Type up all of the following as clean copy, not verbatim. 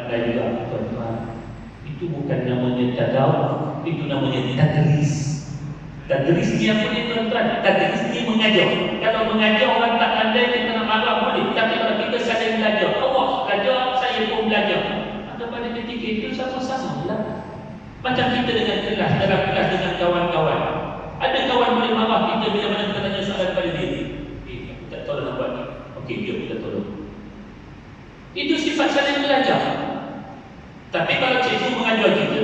pandai juga tuan-tuan. Itu bukan namanya tadawuf, itu namanya tadris. Tadris ni apa ni tuan-tuan? Tadris ni mengajar. Kalau mengajar orang tak pandai, kita nak marah boleh. Tapi kalau kita saling belajar, Allah belajar, saya pun belajar. Maka pada ketika itu sama-sama lah. Macam kita dengan kelas, dalam kelas dengan kawan-kawan. Ada kawan boleh marah kita bila mana kita tanya soalan pada dia. Aku tak tahu nak buat ni. Okey, dia kita tolong. Itu sifat saling belajar. Tapi kalau cikgu mengajar kita,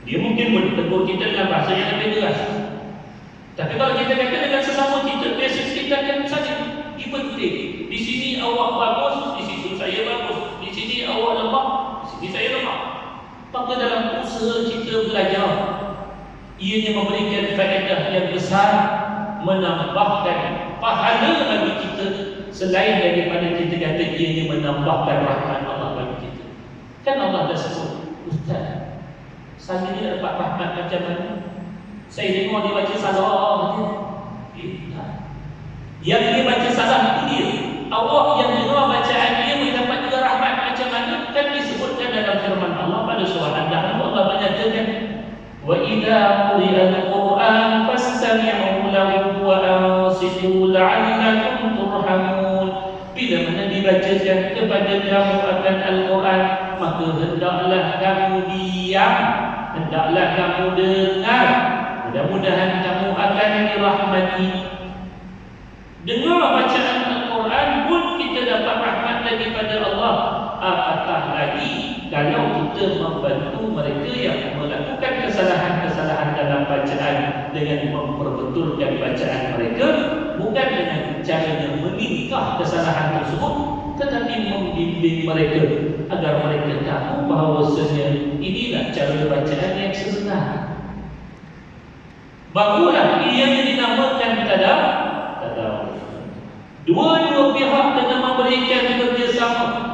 dia mungkin boleh tegur kita dengan bahasa yang lebih keras. Tapi kalau kita kata dengan sesama kita, biasa kita akan saling dibentik. Di sini awak bagus, di situ saya bagus. Di sini awak lemah, di sini saya lemah. Maka dalam usaha kita belajar, ianya memberikan faedah yang besar, menambahkan pahala bagi kita, selain daripada kita kata ianya menambahkan rahmat Allah bagi kita. Kan Allah dah sebut, Ustaz, saya ni dapat rahmat macam mana? Saya dengar dia baca salah dia. Yang dia baca salah itu dia. Awak yang dengar bacaan dia mendapat juga rahmat macam mana? Kan disebutkan dalam firman Allah pada surah An-Nahl, Allah menyatakan, wa idza quri'a al-Qur'an fastami'u lahu wa ansitu la'allakum turhamun. Bila mana dibacakan kepada kamu akan Al-Quran, maka hendaklah kamu diam, hendaklah kamu dengar. Mudah-mudahan kamu akan dirahmati. Dengar bacaan Al-Quran pun kita dapat rahmat daripada Allah. Apatah lagi kalau kita membantu mereka yang melakukan kesalahan-kesalahan dalam bacaan dengan memperbetulkan bacaan mereka, bukan dengan caranya meningkah kesalahan tersebut, tetapi membimbing mereka agar mereka tahu bahawasanya inilah cara bacaan yang sebenar. Barulah ia yang dinamakan tadawuf. Dua-dua pihak kena memberikan kerjasama.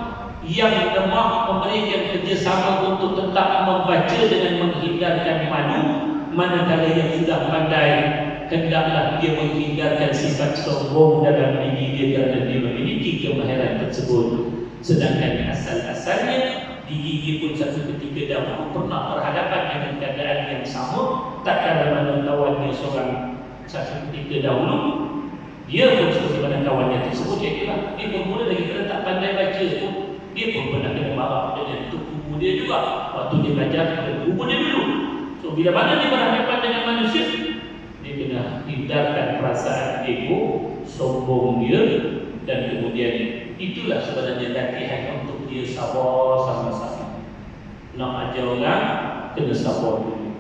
Yang lemah memberikan kerjasama untuk tetap membaca dengan menghindarkan malu, manakala yang sudah pandai hendaklah dia menghindarkan sifat sombong dalam diri dia kerana dia memiliki kemahiran tersebut. Sedangkan asal-asalnya diri dia pun satu ketika dahulu pernah berhadapan dengan keadaan yang sama, tak kala mana kawannya seorang satu ketika dahulu dia pun seperti mana kawannya tersebut, ialah dia pun mula lagi kerana tak pandai baca pun, dia pun pernah kena marah dengan tok guru dia juga waktu dia belajar dengan guru dia dulu. So bila mana dia berhadapan dengan manusia, dia kena hindarkan perasaan ego, sombong dia, dan kemudian itulah sebenarnya latihan untuk dia sabar sama-sama. Nak ajar orang, kena sabar dulu.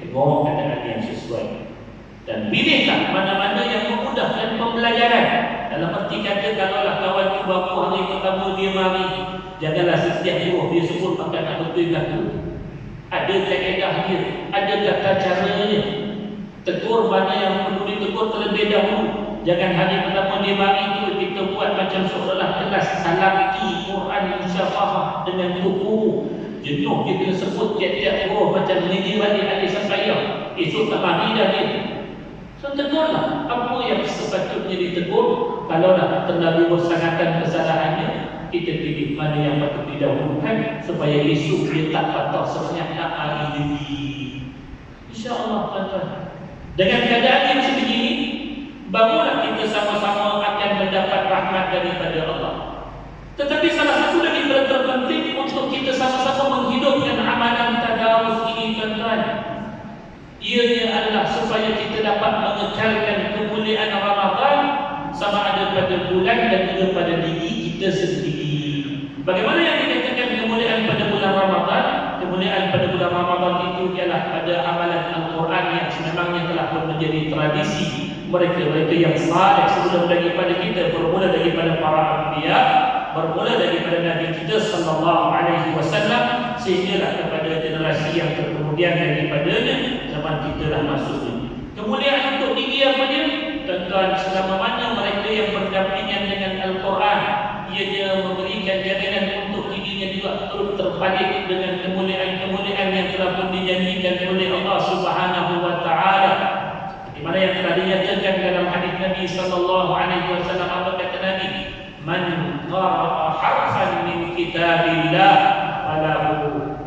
Tengok keadaan yang sesuai. Dan pilihlah mana-mana yang memudahkan pembelajaran. Dalam arti kata, kalaulah kawan tu baru hari pertama dia mari, janganlah setiap huruf dia sebut pakai nak betul-betul tu. Ada kaedah dia, ada tata caranya. Tegur mana yang perlu ditegur terlebih dahulu. Jangan hari pertama dia mari tu kita buat macam seolah kelas talaqi Quran musyafahah dengan guru. Jenuh kita sebut tiap-tiap huruf macam ini balik alif sampai ya. Esok tak mari dah dia. So tegurlah apa yang sepatutnya ditegur. Kalau nak terlalu bersangatan kesalahannya, kita pilih mana yang patut didahulukan supaya esok dia tak patah sebanyak nak hari lagi. InsyaAllah tuan-tuan, dengan keadaan yang sebegini, barulah kita sama-sama akan mendapat rahmat daripada Allah. Tetapi salah satu lagi terpenting untuk kita sama-sama menghidupkan amalan tadawuf ini tuan-tuan, ianya adalah supaya kita dapat mengekalkan kemuliaan Ramadan sama ada pada bulan dan juga pada diri kita sendiri. Bagaimana yang dikatakan kemuliaan pada bulan Ramadan? Kemuliaan pada bulan Ramadan itu ialah pada amalan Al-Quran yang sememangnya telah pun menjadi tradisi mereka-mereka yang saleh sebelum daripada kita, bermula daripada para anbiya, bermula daripada Nabi kita sallallahu alaihi wasallam, sehinggalah kepada generasi yang kemudian daripadanya, zaman kita dah masuknya. Kemuliaan untuk diri apa dia? Tuan-tuan, selama mana mereka yang berdampingan dengan Al-Quran, ianya memberikan jaminan untuk dirinya juga turut terpadik dengan kemuliaan-kemuliaan yang telah pun dijanjikan oleh Allah Subhanahu wa taala. Di mana yang telah dinyatakan dalam hadis Nabi sallallahu alaihi wasallam, apa kata Nabi? Man qara'a harfan min kitab kitabillah falahu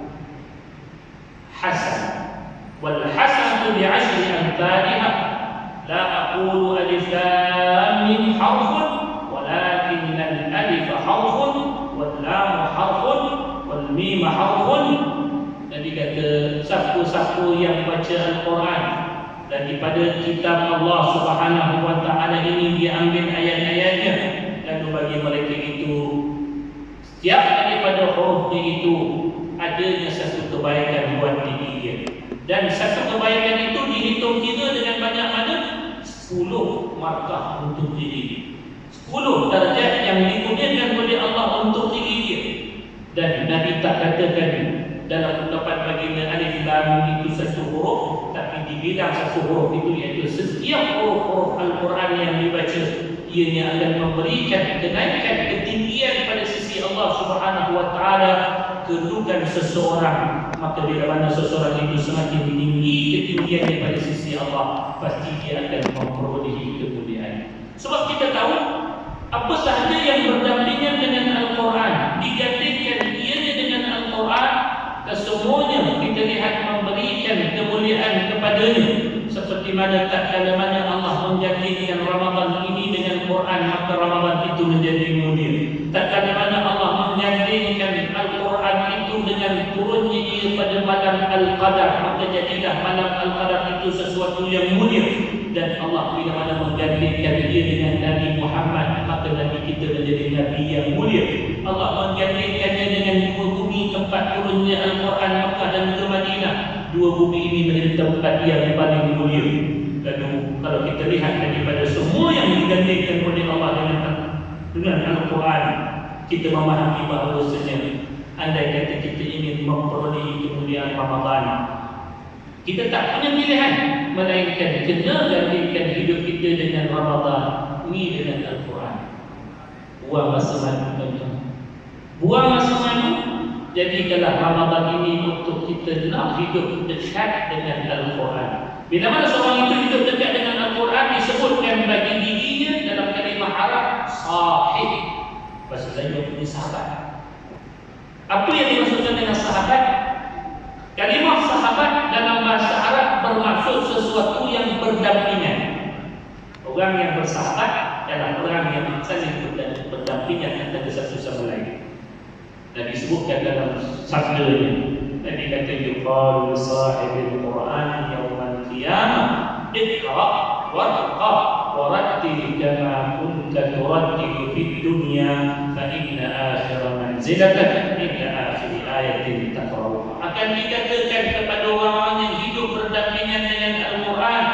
hasan wal hasanatu bi'ashri amthaliha la aqulu alif lam mim harfun walakin al alif harfun wal lam harfun wal mim harfun. Jadi kata siapa-siapa yang baca Al-Quran daripada kitab Allah Subhanahu wa taala ini, dia ambil ayat-ayatnya lalu bagi mereka itu setiap daripada hurufnya itu adanya satu kebaikan buat diri dia, dan satu kebaikan itu dihitung kira dengan banyak mana 10 markah untuk diri, 10 darjat yang dikurniakan oleh Allah untuk diri dia. Dan Nabi tak katakan dalam ungkapan baginda alif lam itu satu huruf, tapi dibilang satu huruf itu iaitu setiap huruf-huruf Al-Quran yang dibaca ianya akan memberikan kenaikan ketinggian pada sisi Allah Subhanahu wa taala kedudukan seseorang. Maka bila mana seseorang itu semakin tinggi ketinggiannya pada sisi Allah, pasti dia akan memperolehi kemuliaan. Sebab kita tahu apa sahaja yang berdampingan dengan Al-Quran, digandingkan ianya dengan Al-Quran, kesemuanya kita lihat memberikan kemuliaan kepadanya. Seperti mana tak kala mana Allah menjadikan Ramadan ini dengan Quran, maka Ramadan itu menjadi mulia. Tak kala mana Allah menjadikan Al-Quran itu dengan turunnya ia pada malam Al-Qadar, maka jadilah malam Al-Qadar itu sesuatu yang mulia. Dan Allah bila mana menjadikan dia dengan Nabi Muhammad, maka Nabi kita menjadi Nabi yang mulia. Allah menjadikannya dengan dua bumi tempat turunnya Al-Quran, Makkah dan ke Madinah. Dua bumi ini menjadi tempat yang paling mulia. Lalu kalau kita lihat daripada semua yang digandingkan oleh Allah dengan Al-Quran, kita memahami bahawasanya andai kata kita ingin memperolehi kemuliaan Ramadan, kita tak punya pilihan melainkan kena gantikan hidup kita dengan Ramadan ini dengan Al-Quran. Buang masa malu, buang masa malu. Jadikanlah Ramadan ini untuk kita nak hidup dekat dengan Al-Quran. Bila mana seorang itu hidup dekat dengan Al-Quran, disebutkan bagi dirinya dalam kalimah Arab sahib. Bahasa saya punya sahabat. Apa yang dimaksudkan dengan sahabat? Kalimah sahabat dalam bahasa Arab bermaksud sesuatu yang berdampingan. Orang yang bersahabat adalah orang yang saling berdampingan antara satu sama lain. Dan disebutkan dalam sabdanya, Nabi kata yuqalu sahibil Quran yawmal qiyamah iqra warqa warattil kama kunta turattil fid dunya fa inna akhira manzilatan inda akhir ayatin taqra'uha. Akan dikatakan kepada orang yang hidup berdampingan dengan Al-Quran,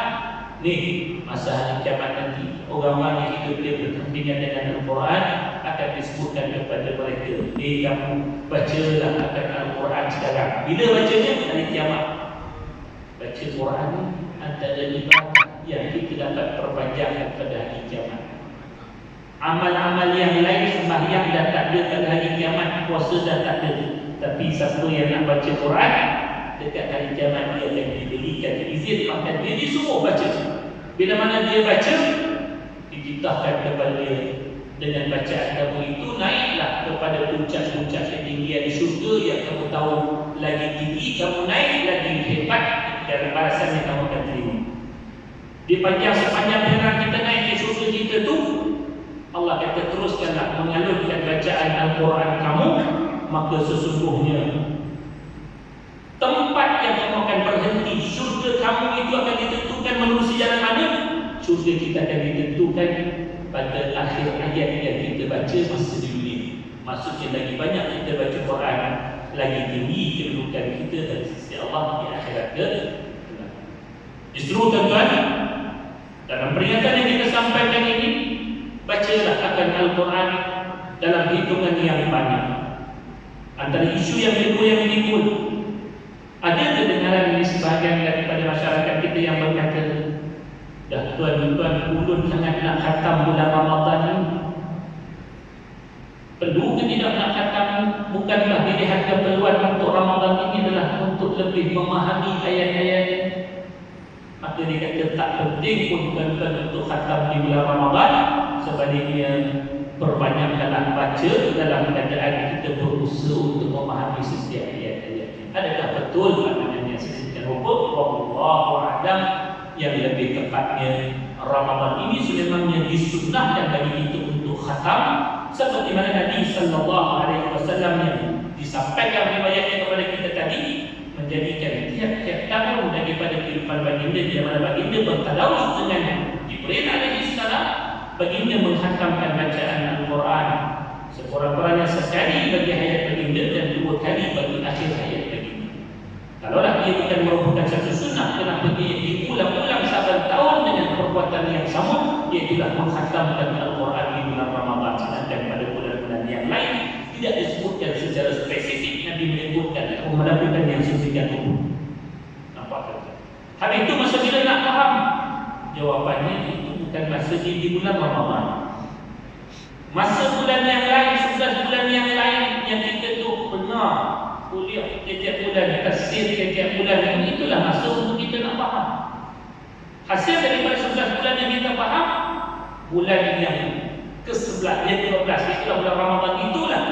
nih masa hari kiamat nanti orang-orang yang hidup dia berdampingan dengan Al-Quran akan disebutkan kepada mereka, kamu bacalah akan Al-Quran sekarang. Bila bacanya? Hari kiamat. Baca Quran ni antara ibadah yang kita dapat perpanjangkan pada hari kiamat. Amal-amal yang lain sembahyang dah tak ada pada hari kiamat, puasa dah tak ada. Tapi siapa yang nak baca Quran, dekat hari kiamat dia akan diberikan izin, maka dia disuruh baca. Bila mana dia baca, dititahkan kepada dia dengan bacaan kamu itu naiklah kepada puncak-puncak ketinggian di syurga yang kamu tahu lagi tinggi kamu naik lagi hebat dan balasan yang kamu akan terima. Di sepanjang perjalanan kita naik ke syurga kita tu, Allah kata teruskanlah mengalurkan bacaan Al-Quran kamu, maka sesungguhnya tempat yang kamu akan berhenti, syurga kamu itu akan ditentukan menerusi jalan mana? Syurga kita akan ditentukan pada akhir ayat yang kita baca masa di dunia. Maksudnya lagi banyak kita baca Quran, lagi tinggi kedudukan kita dari sisi Allah di akhirat ke. Justru tuan-tuan, dalam peringatan yang kita sampaikan ini, bacalah akan Al-Quran dalam hitungan yang banyak. Antara isu yang kedua yang timbul, ada kedengaran di sebahagian daripada masyarakat kita yang berkata, dah tuan-tuan ulun sangat nak khatam bulan Ramadan ini. Perlu ke tidak nak khatam? Bukankah dilihat keperluan untuk Ramadan ini adalah untuk lebih memahami ayat-ayat? Maka dia kata tak penting pun tuan-tuan untuk khatam di bulan Ramadan. Sebaliknya perbanyakkanlah baca dalam keadaan kita berusaha untuk memahami setiap ayat-ayat. Adakah betul maknanya sedemikian rupa? Wallahu a'lam. Yang lebih tepatnya, Ramadan ini sebenarnya disunnahkan bagi kita untuk khatam, seperti mana Nabi sallallahu alaihi wasallam yang disampaikan riwayatnya kepada kita tadi, menjadikan tiap-tiap tahun daripada kehidupan baginda, di mana baginda bertadarus dengan Jibril alaihi salam, baginda menghatamkan bacaan Al-Quran sekurang-kurangnya sekali bagi hayat baginda dan 2 kali bagi akhir hayat baginda. Kalaulah dia bukan merupakan satu sunnah, kenapa dia diulang-ulang saban tahun dengan perbuatan yang sama, iaitulah menghatamkan Al-Quran di bulan Ramadan. Sedangkan pada bulan-bulan yang lain tidak disebutkan secara spesifik, Nabi menyebutkan atau melakukan yang sedemikian itu. Nampak tak? Habis itu masa bila nak faham? Jawapannya itu bukan masa di bulan Ramadan. Masa bulan yang lain, 11 bulan yang lain yang kita tu benar kuliah setiap bulan, tafsir setiap bulan, itulah masa untuk kita nak faham. Hasil daripada 11 bulan yang kita faham, bulan yang ke-11, yang ke-12, itulah bulan Ramadan, itulah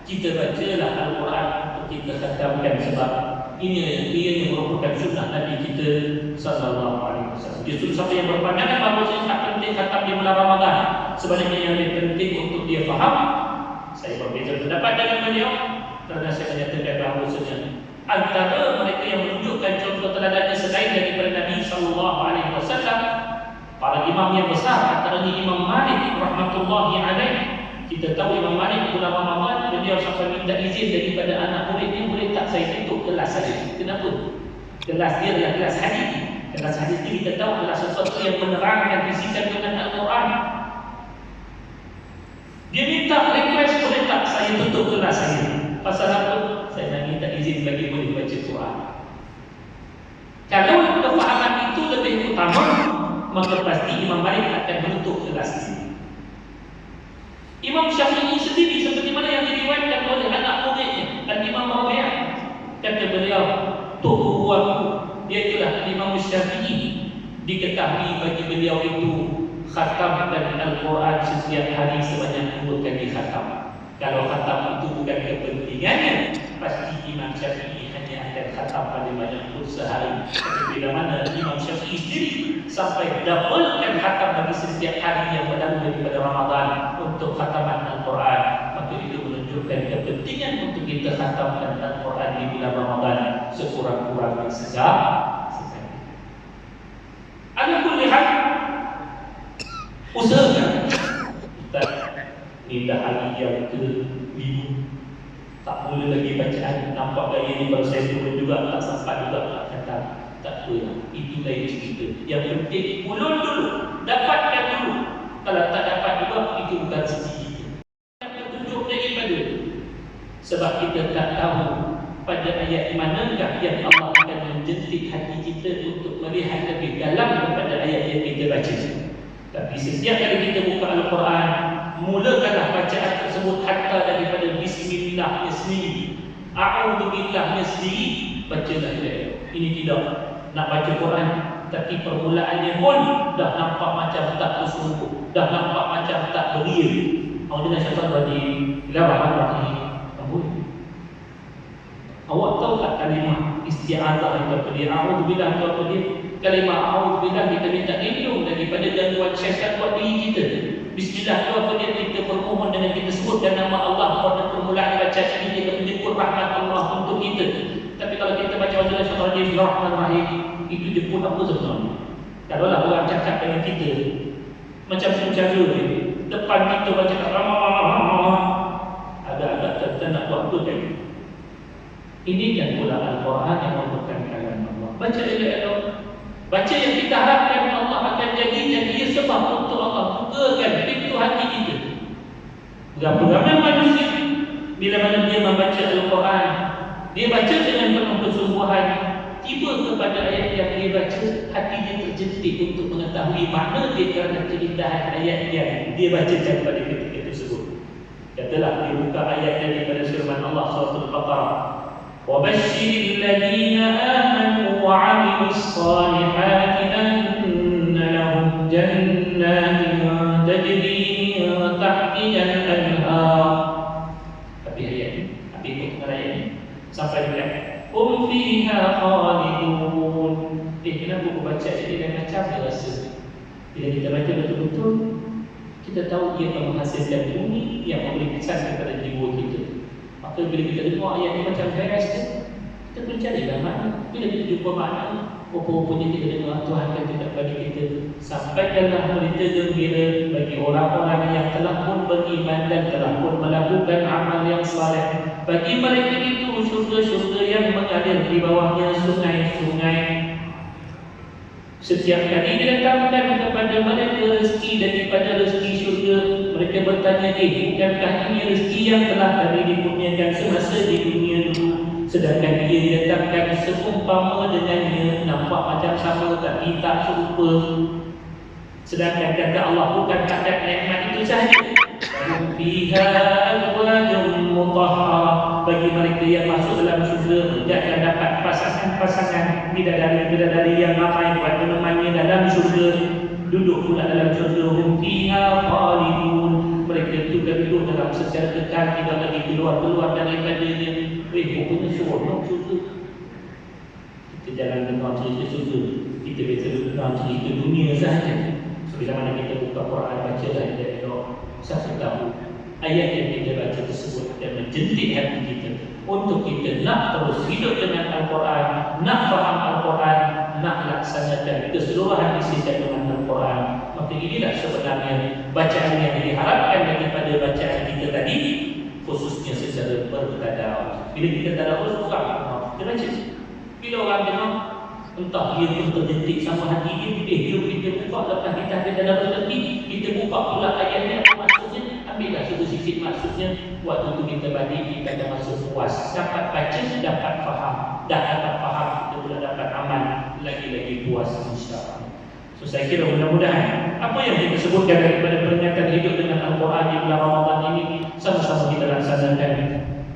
kita bacalah Al-Quran untuk kita khatamkan, sebab ini yang merupakan sunnah Nabi kita sallallahu alaihi wasallam. Justru siapa yang berpandangan bahawa saya tak penting khatam di bulan Ramadan, sebaliknya yang lebih penting untuk dia faham, saya berbeza pendapat dengan beliau, kerana saya menyatakan bahawa antara mereka yang menunjukkan contoh teladannya selain daripada Nabi sallallahu alaihi wasallam, para imam yang besar, antaranya Imam Malik rahmatullahi alaih. Kita tahu Imam Malik bulan Ramadan beliau sampai minta izin daripada anak muridnya, boleh tak saya tutup kelas saja. Kenapa? Kelas dia adalah kelas hadis. Kelas hadis ini kita tahu adalah sesuatu yang menerangkan isi kandungan Al-Quran. Dia minta request, boleh tak saya tutup kelas saya? Pasal apa? Saya nak minta izin bagi boleh baca Quran. Kalau kefahaman itu lebih utama, maka pasti Imam Malik akan menutup kelas ini. Imam Syafi'i sendiri, seperti mana yang diriwayatkan oleh anak muridnya, Al-Imam Rabi'ah, kata beliau, tuhu aku, dia itulah Imam Syafi'i, diketahui bagi beliau itu khatamkan Al-Quran setiap hari sebanyak 2 kali khatam. Kalau khatam itu bukan kepentingannya, pasti Imam Syafi'i hanya akan khatam pada banyak pun sehari. Tapi bila mana Imam Syafi'i sendiri sampai doublekan khatam bagi setiap hari yang berlalu daripada Ramadan untuk khataman Al-Quran, maka itu menunjukkan kepentingan untuk kita khatamkan Al-Quran di bulan Ramadan sekurang-kurangnya sekali. Adapun lihat, usahakan kita ini dah hari yang ke-5, tak mula lagi bacaan, nampak gaya ni baru saya turun juga, tak sempat juga nak kata. Tak apa, itu lain cerita. Yang penting ulun dulu, dapatkan dulu. Kalau tak dapat juga, itu bukan sisi kita. Petunjuk daripada, sebab kita tak tahu pada ayat manakah yang Allah akan menjentik hati kita untuk melihat lebih dalam kepada ayat yang kita baca. Tapi setiap kali kita buka Al-Quran, mulakanlah bacaan tersebut hatta daripada Bismillahnya sendiri, A'udzubillahnya sendiri, bacalah dia. Ini tidak nak baca Quran, tapi permulaannya pun dah nampak macam tak bersungguh, dah nampak macam tak beria. A'udzubillah syaitan rajim, Bismillahirrahmanirrahim. Awak tahu tak kalimah isti'adzah itu apa dia? A'udzubillah itu apa dia? Kalimah a'udzubillah kita minta lindung daripada gangguan syaitan buat diri kita. Bismillah itu apa dia? Kita bermohon dengan kita sebutkan nama Allah pada permulaan bacaan ini, kita menyebut rahmat Allah untuk kita. Tapi kalau kita baca A'udzubillah syaitanir rajim, Bismillahirrahmanirrahim, itu dia pun apa sebenarnya? Kalau lah orang cakap dengan kita macam cara dia, depan kita baca agak-agak kita nak buat apa tadi? Ini kan pula Al-Quran yang merupakan kalam Allah. Baca Allah. Baca yang kita harapkan Allah akan jadikan ia sebab untuk Allah bukakan pintu hati kita. Berapa ramai manusia bila mana dia membaca Al-Quran, dia baca dengan penuh kesungguhan, tiba kepada ayat yang dia baca, hatinya terjentik untuk mengetahui makna dia kerana keindahan ayat yang dia bacakan pada ketika tersebut. Katalah dia buka ayat daripada firman Allah surah Al-Baqarah, وَبَشِّرِ الَّذِينَ آمَنُوا وَعَمِلُوا الصَّالِحَاتِ أَنَّ لَهُمْ جَنَّاتٍ تَجْرِي مِن تَحْتِهَا الْأَنْهَارُ. Tapi sampai dia fiha khalidun. Kenapa aku baca ini dan macam dia rasa? Bila kita baca betul-betul, kita tahu ia akan menghasilkan bunyi yang memberi kesan kepada jiwa kita. Maka bila kita dengar ayat ini macam beres, kita mencarilah makna. Bila kita jumpa makna, rupa-rupanya kita dengar Tuhan akan tidak bagi kita sampaikanlah berita gembira bagi orang-orang yang telah pun beriman dan telah pun melakukan amal yang saleh. Bagi mereka itu syurga-syurga yang mengalir di bawahnya sungai-sungai. Setiap kali didatangkan kepada mereka rezeki daripada rezeki syurga, mereka bertanya, bukankah ini rezeki yang telah kami dikurniakan semasa di dunia dulu? Sedangkan dia didatangkan seumpama dengannya, nampak macam sama tapi tak serupa. Sedangkan kata Allah, bukan takat nikmat itu sahaja. Fiha azwajun mutahharah, bagi mereka yang masuk dalam syurga dia akan dapat pasangan-pasangan bidadari-bidadari yang ramai buat menemani dalam syurga, duduk pula dalam syurga. Fiha khalidun, mereka itu duduk dalam secara kekal, tidak lagi keluar daripadanya. Bukannya seronok syurga. Kita jangan dengar cerita syurga, kita biasa dengar cerita dunia sahaja. Bila mana kita buka Quran, baca dan tengok, saya tahu ayat yang kita baca tersebut akan menjentik hati kita untuk kita nak terus hidup dengan Al-Quran, nak faham Al-Quran, nak laksanakan keseluruhan isi kandungan Al-Quran. Maka inilah sebenarnya bacaan yang diharapkan daripada bacaan kita tadi, khususnya secara bertadabbur. Bila kita tadabbur, kita baca. Bila orang dengar, entah dia pun terjentik sama hati dia, kita buka lepas kita ada dalam rezeki, kita buka pula ayatnya apa maksudnya, ambillah sikit-sikit maksudnya. Waktu itu kita balik, kita akan masuk puas, dapat baca, dapat faham. Dah dapat faham, kita pula dapat amal, lagi-lagi puas insya-Allah. So saya kira mudah-mudahan apa yang kita sebutkan daripada peringatan hidup dengan Al-Quran di bulan Ramadan ini sama-sama kita laksanakan.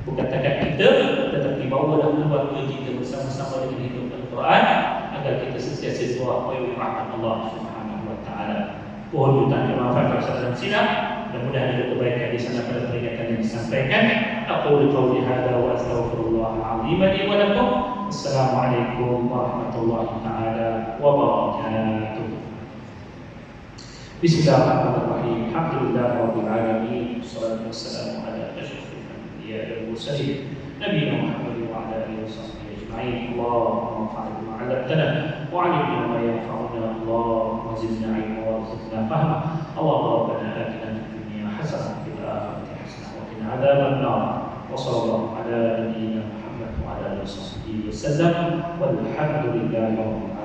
Bukan takat kita, tetapi bawalah keluarga kita bersama-sama dengan hidup Al-Quran, agar kita sentiasa berdoa kepada rahmat Allah Subhanahu wa taala. Mohon minta maaf atas kesalahan silap. Mudah-mudahan ada kebaikan di sana pada peringatan yang disampaikan. Aqulu qawli hadza wa astaghfirullahal azim li wa lakum. Assalamualaikum warahmatullahi taala wabarakatuh. Bismillahirrahmanirrahim. Alhamdulillahirabbil alamin. Wassalatu wassalamu ala asyrafil anbiya'i wal mursalin nabiyina Muhammadin wa ala alihi washabbihi ajma'in. Allahumma anfa'na bima 'allamtana wa 'allimna ma yanfa'una. Allahumma zidna 'ilman warzuqna fahma. Allahumma rabbana atina fid dunya hasanah wa fil akhirati hasanah wa qina adzaban nar. Wa sallallahu ala nabiyyina Muhammad wa ala alihi wasallam. Walhamdulillahi rabbil alamin.